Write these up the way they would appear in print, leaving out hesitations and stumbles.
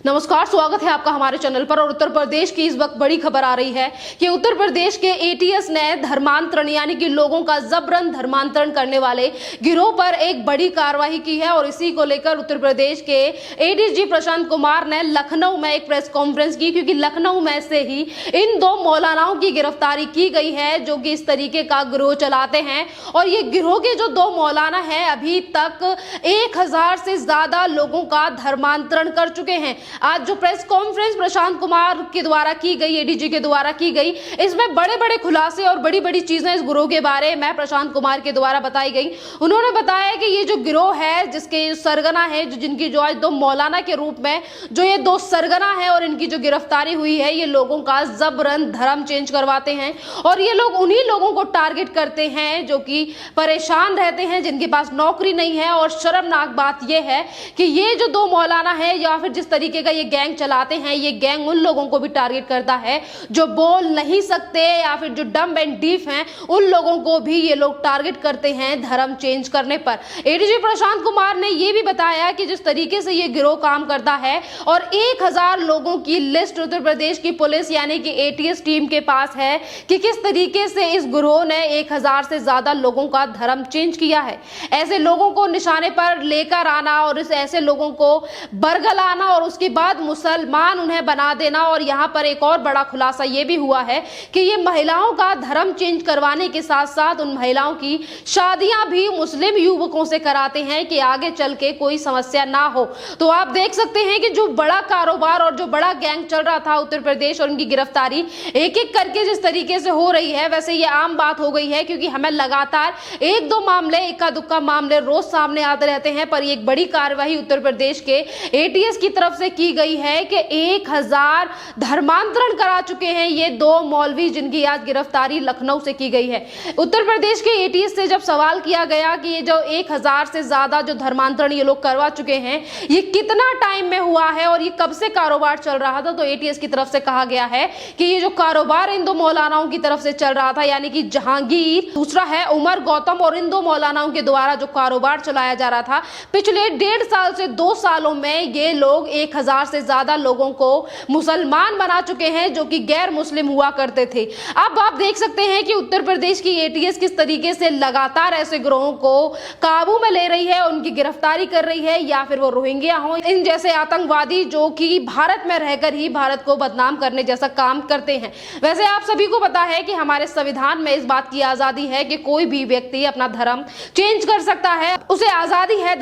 नमस्कार, स्वागत है आपका हमारे चैनल पर। और उत्तर प्रदेश की इस वक्त बड़ी खबर आ रही है कि उत्तर प्रदेश के एटीएस ने धर्मांतरण यानी कि लोगों का जबरन धर्मांतरण करने वाले गिरोह पर एक बड़ी कार्रवाई की है। और इसी को लेकर उत्तर प्रदेश के एडीजी प्रशांत कुमार ने लखनऊ में एक प्रेस कॉन्फ्रेंस की, क्योंकि लखनऊ में से ही इन दो मौलानाओं की गिरफ्तारी की गई है जो कि इस तरीके का गिरोह चलाते हैं। और ये गिरोह के जो दो मौलाना हैं अभी तक 1000 से ज्यादा लोगों का धर्मांतरण कर चुके हैं। आज जो प्रेस कॉन्फ्रेंस प्रशांत कुमार के द्वारा की गई, एडीजी के द्वारा की गई, इसमें बड़े बड़े खुलासे और बड़ी बड़ी चीजें इस गिरोह के बारे में प्रशांत कुमार के द्वारा बताई गई। उन्होंने बताया कि ये जो गिरोह है जिसके सरगना है, जिनकी जो आज दो मौलाना के रूप में जो ये दो सरगना है और इनकी जो गिरफ्तारी हुई है, ये लोगों का जबरन धर्म चेंज करवाते हैं। और ये लोग उन्हीं लोगों को टारगेट करते हैं जो कि परेशान रहते हैं, जिनके पास नौकरी नहीं है। और शर्मनाक बात यह है कि ये जो दो मौलाना है या फिर जिस तरीके का ये गैंग चलाते हैं, ये गैंग उन लोगों को भी टारगेट करता है जो बोल नहीं सकते या फिर जो डम्ब एंड डीफ हैं, उन लोगों को भी ये लोग टारगेट करते हैं धर्म चेंज करने पर। एडीजी प्रशांत कुमार ने ये भी बताया कि जिस तरीके से ये गिरोह काम करता है और 1000 लोगों की लिस्ट उत्तर प्रदेश की पुलिस यानी कि एटीएस टीम के पास है कि किस तरीके से इस गिरोह ने 1000 से ज्यादा लोगों का धर्म चेंज किया है। ऐसे लोगों को निशाने पर लेकर आना और इस ऐसे लोगों को बरगलाना और उसके बाद मुसलमान उन्हें बना देना। और यहाँ पर एक और बड़ा खुलासा ये भी हुआ है कि ये महिलाओं का धर्म चेंज करवाने के साथ साथ उन महिलाओं की शादियां भी मुस्लिम युवकों से कराते हैं कि आगे चल के कोई समस्या ना हो। तो आप देख सकते हैं कि जो बड़ा कारोबार और जो बड़ा गैंग चल रहा था उत्तर प्रदेश और उनकी गिरफ्तारी एक एक करके जिस तरीके से हो रही है, वैसे ये आम बात हो गई है क्योंकि हमें लगातार एक दो मामले, इक्का दुक्का मामले रोज सामने आते रहते हैं। पर एक बड़ी कार्रवाई उत्तर प्रदेश के एटीएस की तरफ से की गई है कि 1000 धर्मांतरण करा चुके हैं ये दो मौलवी, जिनकी आज गिरफ्तारी लखनऊ से की गई है। उत्तर प्रदेश के एटीएस से जब सवाल किया गया कि ये जो 1000 से ज्यादा जो धर्मांतरण ये लोग करवा चुके हैं, ये कितना टाइम में हुआ है और ये कब से कारोबार चल रहा था, तो एटीएस की तरफ से कहा गया है कि ये जो कारोबार इन दो मौलानाओं की तरफ से चल रहा था यानी कि जहांगीर, दूसरा है उमर गौतम, और इन दो मौलानाओं के द्वारा जो कारोबार चलाया जा रहा था पिछले 1.5 साल से 2 सालों में ये लोग 1000 से ज्यादा लोगों को मुसलमान बना चुके हैं जो कि गैर मुस्लिम हुआ करते थे। अब आप देख सकते हैं कि उत्तर प्रदेश की एटीएस किस तरीके से लगातार ऐसे गिरोहों को काबू में ले रही है, उनकी गिरफ्तारी कर रही है, या फिर वो रोहिंग्या हो, इन जैसे आतंकवादी जो कि भारत में रहकर ही भारत को बदनाम करने जैसा काम करते हैं। वैसे आप सभी को पता है कि हमारे संविधान में इस बात की आजादी है कि कोई भी व्यक्ति अपना धर्म चेंज कर सकता है, उसे आजादी है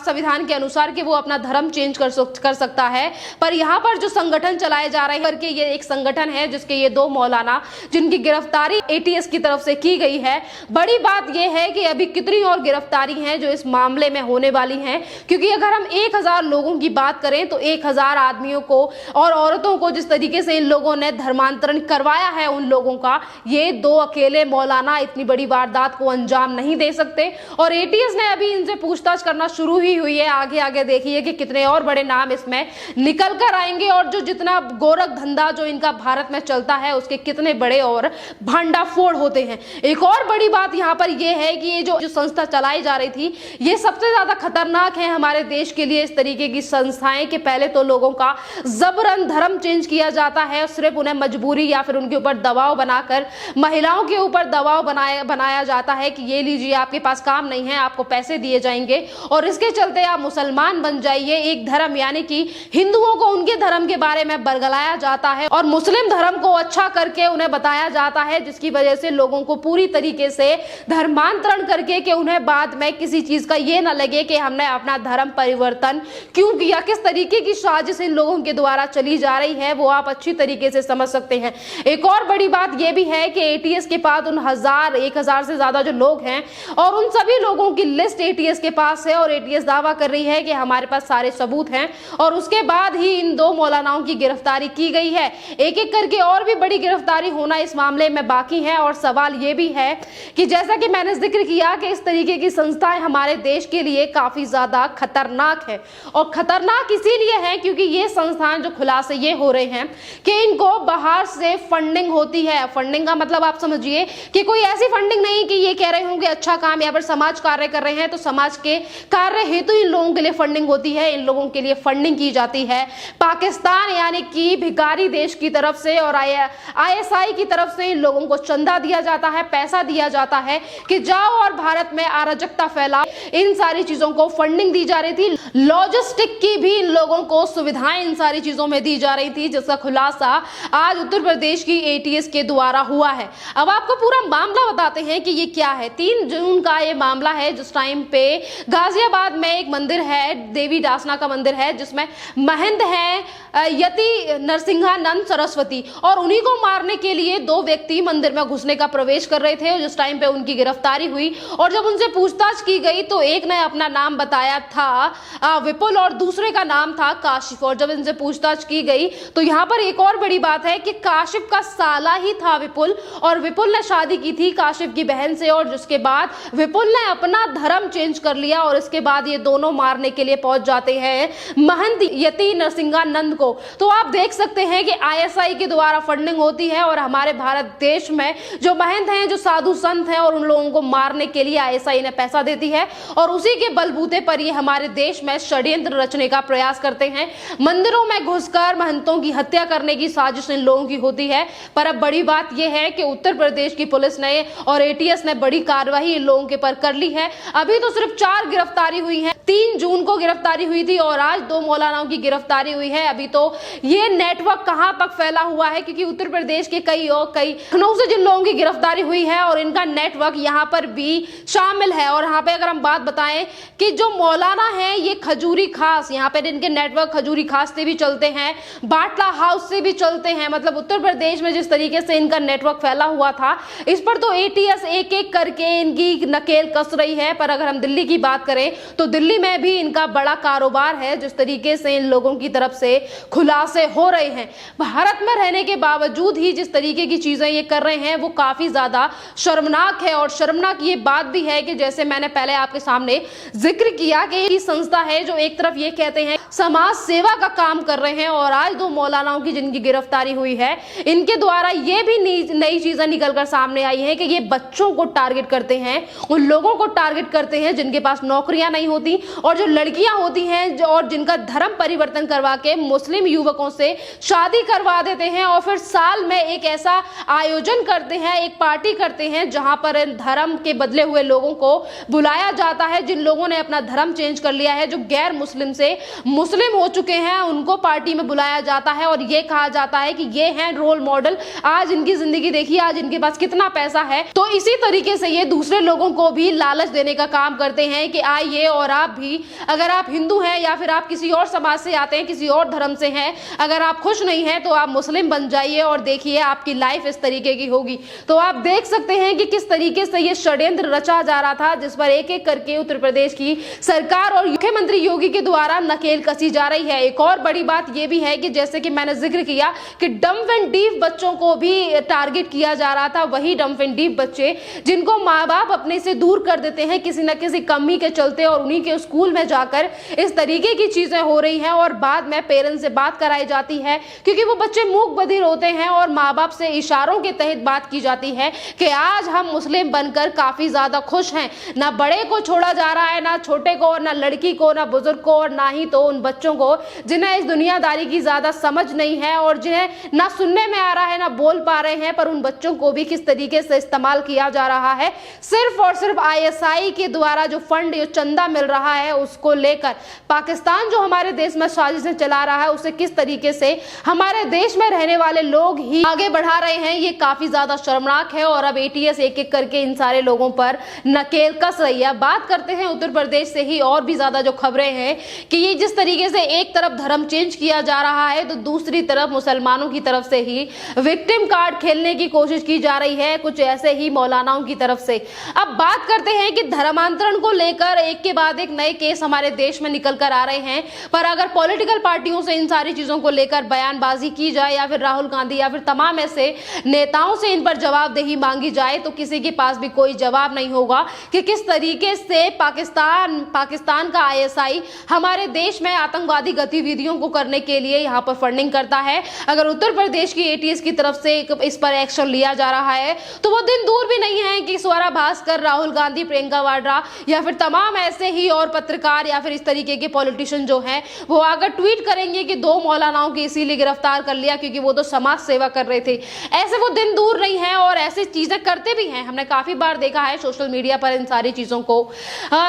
संविधान के अनुसार कि वो अपना धर्म चेंज कर सकता है। पर यहाँ पर जो संगठन चलाए जा रहे हैं करके ये एक संगठन है जिसके ये दो मौलाना जिनकी गिरफ्तारी एटीएस की तरफ से की गई है। बड़ी बात यह है कि अभी कितनी और गिरफ्तारी हैं जो इस मामले में होने वाली हैं, क्योंकि अगर हम 1000 लोगों की बात करें तो 1000 आदमियों को और औरतों को जिस तरीके से इन लोगों ने धर्मांतरण करवाया है उन लोगों का, ये दो अकेले मौलाना इतनी बड़ी वारदात को अंजाम नहीं दे सकते। और एटीएस ने अभी इनसे पूछताछ करना शुरू ही हुई है। आगे आगे देखिए कि कितने और बड़े नाम इसमें निकल कर आएंगे और जो जितना गोरख धंधा जो इनका भारत में चलता है उसके कितने बड़े और भंडाफोड़ होते हैं। एक और बड़ी बात यहाँ पर यह है कि ये जो संस्था चलाई जा रही थी ये सबसे ज्यादा खतरनाक है हमारे देश के लिए। इस तरीके की संस्थाएं कि पहले तो लोगों का जबरन धर्म चेंज किया जाता है, सिर्फ उन्हें मजबूरी या फिर उनके ऊपर दबाव बनाकर महिलाओं के ऊपर दबाव बनाया जाता है कि ये लीजिए आपके पास काम नहीं है, आपको पैसे दिए जाएंगे और इसके चलते आप मुसलमान बन जाइए। एक धर्म यानी कि हिंदुओं को उनके धर्म के बारे में बरगलाया जाता है और मुस्लिम धर्म को अच्छा करके उन्हें बताया जाता है, जिसकी वजह से लोगों को पूरी तरीके से धर्मांतरण करके कि उन्हें बाद में किसी चीज का ये ना लगे कि हमने अपना धर्म परिवर्तन क्यों किया। किस तरीके की साजिश इन लोगों के द्वारा चली जा रही है वो आप अच्छी तरीके से समझ सकते हैं। एक और बड़ी बात यह भी है कि एटीएस के पास उन 1000 से ज्यादा जो लोग हैं और उन सभी लोगों की लिस्ट एटीएस के पास है और एटीएस दावा कर रही है कि हमारे पास सारे सबूत हैं। और उसके बाद ही इन दो मौलानाओं की गिरफ्तारी की गई है। एक एक करके और भी बड़ी गिरफ्तारी होना इस मामले में बाकी है। और सवाल ये भी है कि जैसा कि मैंने जिक्र किया कि इस तरीके की संस्थाएं हमारे देश के लिए काफी ज्यादा खतरनाक है। और खतरनाक इसीलिए है क्योंकि ये संस्थान जो खुलासे ये हो रहे हैं कि इनको बाहर से फंडिंग होती है। फंडिंग का मतलब आप समझिए कि कोई ऐसी फंडिंग नहीं कि ये कह रहे होंगे अच्छा काम या फिर समाज कार्य कर रहे हैं तो समाज के कार्य हेतु इन लोगों के लिए फंडिंग होती है। इन लोगों के लिए फंडिंग की जाती जाती है पाकिस्तान यानी कि भिखारी देश की तरफ से, और ISI की तरफ से इन लोगों को चंदा दिया जाता है, पैसा दिया जाता है कि जाओ और भारत में अराजकता फैलाओ। इन सारी चीजों को फंडिंग दी जा रही थी, लॉजिस्टिक की भी इन लोगों को सुविधाएं इन सारी चीजों में दी जा रही थी, जिसका खुलासा आज उत्तर प्रदेश की ATS के द्वारा हुआ है। अब आपको पूरा मामला बताते हैं कि ये क्या है। 3 जून का ये मामला है, जिस टाइम पे गाजियाबाद में एक मंदिर है, देवी डासना का मंदिर है, जिसमें महंत है यति नरसिंहानंद सरस्वती, और उन्हीं को मारने के लिए 2 व्यक्ति मंदिर में घुसने का प्रवेश कर रहे थे। जिस टाइम पे उनकी गिरफ्तारी हुई और जब उनसे पूछताछ की गई तो एक ने अपना नाम बताया था विपुल और दूसरे का नाम था काशिफ। और जब इनसे पूछताछ की गई तो यहाँ पर एक और बड़ी बात है कि काशिफ का साला ही था विपुल, और विपुल ने शादी की थी काशिफ की बहन से, और जिसके बाद विपुल ने अपना धर्म चेंज कर लिया और इसके बाद ये दोनों मारने के लिए पहुंच जाते हैं महंत यति नरसिंहानंद को। तो आप देख सकते हैं कि ISI के द्वारा फंडिंग होती है और हमारे भारत देश में जो महंत हैं, जो साधु संत हैं, और उन लोगों को मारने के लिए ISI ने पैसा देती है, और उसी के बलबूते पर ये हमारे देश में षड्यंत्र रचने का प्रयास करते हैं। मंदिरों में घुसकर महंतों की हत्या करने की साजिश इन लोगों की होती है। पर अब बड़ी बात यह है कि उत्तर प्रदेश की पुलिस ने और ATS ने बड़ी कार्रवाई इन लोगों के पर कर ली है। अभी तो सिर्फ 4 गिरफ्तारी हुई है। 3 जून को गिरफ्तारी हुई थी और आज 2 मौलानाओं की गिरफ्तारी हुई है। अभी तो ये नेटवर्क कहां तक फैला हुआ है, क्योंकि उत्तर प्रदेश के कई लखनऊ से जिन लोगों की गिरफ्तारी हुई है और इनका नेटवर्क यहाँ पर भी शामिल है। और यहाँ पे अगर हम बात बताएं कि जो मौलाना है ये खजूरी खास, यहाँ पे इनके नेटवर्क खजूरी खास से भी चलते हैं, बाटला हाउस से भी चलते हैं। मतलब उत्तर प्रदेश में जिस तरीके से इनका नेटवर्क फैला हुआ था, इस पर तो ATS एक एक करके इनकी नकेल कस रही है। पर अगर हम दिल्ली की बात करें तो दिल्ली में भी इनका बड़ा कारोबार है, जिस तरीके से इन लोगों की तरफ से खुलासे हो रहे हैं। भारत में रहने के बावजूद ही जिस तरीके की चीजें ये कर रहे हैं वो काफी ज्यादा शर्मनाक है। और शर्मनाक ये बात भी है कि जैसे मैंने पहले आपके सामने जिक्र किया कि ये संस्था है जो एक तरफ ये कहते हैं समाज सेवा का काम कर रहे हैं, और आज 2 मौलानाओं की जिनकी गिरफ्तारी हुई है, इनके द्वारा ये भी नई चीजें निकलकर सामने आई है कि ये बच्चों को टारगेट करते हैं, उन लोगों को टारगेट करते हैं जिनके पास नौकरियां नहीं होती, और जो लड़कियां होती हैं और जिनका धर्म परिवर्तन करवा के मुस्लिम युवकों से शादी करवा देते हैं, और फिर साल में एक ऐसा आयोजन करते हैं, एक पार्टी करते हैं जहां पर धर्म के बदले हुए लोगों को बुलाया जाता है। जिन लोगों ने अपना धर्म चेंज कर लिया है, जो गैर मुस्लिम से मुस्लिम हो चुके हैं, उनको पार्टी में बुलाया जाता है और ये कहा जाता है कि ये हैं रोल मॉडल, आज इनकी जिंदगी देखिए, आज इनके पास कितना पैसा है। तो इसी तरीके से ये दूसरे लोगों को भी लालच देने का काम करते हैं कि आइए और आप भी, अगर आप हिंदू हैं या फिर आप किसी और समाज से आते हैं, किसी और धर्म से हैं, अगर आप खुश नहीं हैं तो आप मुस्लिम बन जाइए और देखिए आपकी लाइफ इस तरीके की होगी। तो आप देख सकते हैं कि किस तरीके से ये षड्यंत्र रचा जा रहा था, जिस पर एक एक करके उत्तर प्रदेश की सरकार और मुख्यमंत्री योगी के द्वारा नकेल कसी जा रही है। एक और बड़ी बात यह भी है कि जैसे कि मैंने जिक्र किया कि डम्फ एंड डीफ बच्चों को भी टारगेट किया जा रहा था, वही डम्फ एंड डीफ बच्चे जिनको माँ बाप अपने से दूर कर देते हैं किसी न किसी कमी के चलते, और उन्हीं के स्कूल में जाकर इस तरीके की चीजें हो रही हैं, और बाद में पेरेंट्स से बात कराई जाती है क्योंकि वो बच्चे मूक बधिर होते हैं, और माँ बाप से इशारों के तहत बात की जाती है कि आज हम मुस्लिम बनकर काफी ज्यादा खुश हैं। ना बड़े को छोड़ा जा रहा है, ना छोटे को, ना लड़की को, ना बुजुर्ग को, और ना ही तो उन बच्चों को जिन्हें इस दुनियादारी की ज्यादा समझ नहीं है और जिन्हें ना सुनने में आ रहा है, ना बोल पा रहे हैं। पर उन बच्चों को भी किस तरीके से इस्तेमाल किया जा रहा है, सिर्फ और सिर्फ ISI के द्वारा जो फंड, जो चंदा मिल रहा है, उसको लेकर पाकिस्तान जो हमारे देश में साजिशें चला रहा है, उसे किस तरीके से हमारे देश में रहने वाले लोग ही आगे बढ़ा रहे हैं, ये काफी ज्यादा शर्मनाक है। और अब ATS एक एक करके इन सारे लोगों पर नकेल कस रही है। बात करते हैं उत्तर प्रदेश से ही और भी ज्यादा जो खबरें हैं कि ये जिस तरीके से एक तरफ धर्म चेंज किया जा रहा है तो दूसरी तरफ मुसलमानों की तरफ से ही विक्टिम कार्ड खेलने की कोशिश की जा रही है, कुछ ऐसे ही मौलानाओं की तरफ से। अब बात करते हैं कि धर्मांतरण को लेकर एक के बाद एक नए केस हमारे देश में निकल कर आ रहे हैं, पर अगर पॉलिटिकल पार्टियों से इन सारी चीजों को लेकर बयानबाजी की जाए या फिर राहुल गांधी या फिर तमाम ऐसे नेताओं से इन पर जवाबदेही मांगी जाए तो किसी के पास भी कोई जवाब नहीं होगा कि किस तरीके से पाकिस्तान का ISI हमारे देश में आतंकवादी गतिविधियों को करने के लिए यहाँ पर फंडिंग करता है। अगर उत्तर प्रदेश की ATS की तरफ से इस पर एक्शन लिया जा रहा है तो वो दिन दूर भी नहीं है कि स्वरा भास्कर, राहुल गांधी, प्रियंका वाड्रा या फिर तमाम ऐसे ही और पत्रकार या फिर इस तरीके के पॉलिटिशियन जो हैं वो अगर ट्वीट करेंगे कि 2 मौलानाओं की इसीलिए गिरफ्तार कर लिया क्योंकि वो तो समाज सेवा कर रहे थे, ऐसे वो दिन दूर नहीं है और ऐसी चीजें करते भी हैं। हमने काफी बार देखा है सोशल मीडिया पर इन सारी चीजों को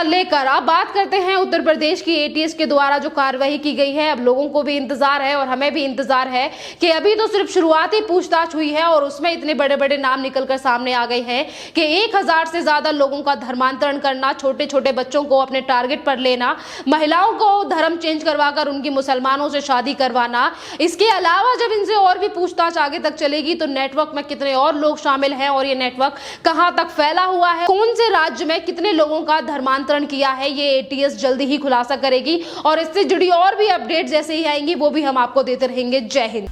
लेकर। अब बात करते हैं उत्तर प्रदेश की एटीएस के द्वारा जो कार्रवाई की गई है। अब लोगों को भी इंतजार है और हमें भी इंतजार है कि अभी तो सिर्फ शुरुआती पूछताछ हुई है और उसमें इतने बड़े बड़े नाम निकलकर सामने आ गए हैं कि 1000 से ज्यादा लोगों का धर्मांतरण करना, छोटे छोटे बच्चों को अपने टारगेट पर लेना, महिलाओं को धर्म चेंज करवाकर उनकी मुसलमानों से शादी करवाना। इसके अलावा जब इनसे और भी पूछताछ आगे तक चलेगी तो नेटवर्क में कितने और लोग शामिल हैं और ये नेटवर्क कहां तक फैला हुआ है, कौन से राज्य में कितने लोगों का धर्मांतरण किया है, ये एटीएस जल्दी ही खुलासा करेगी। और इससे जुड़ी और भी अपडेट जैसे ही आएंगी वो भी हम आपको देते रहेंगे। जय हिंद।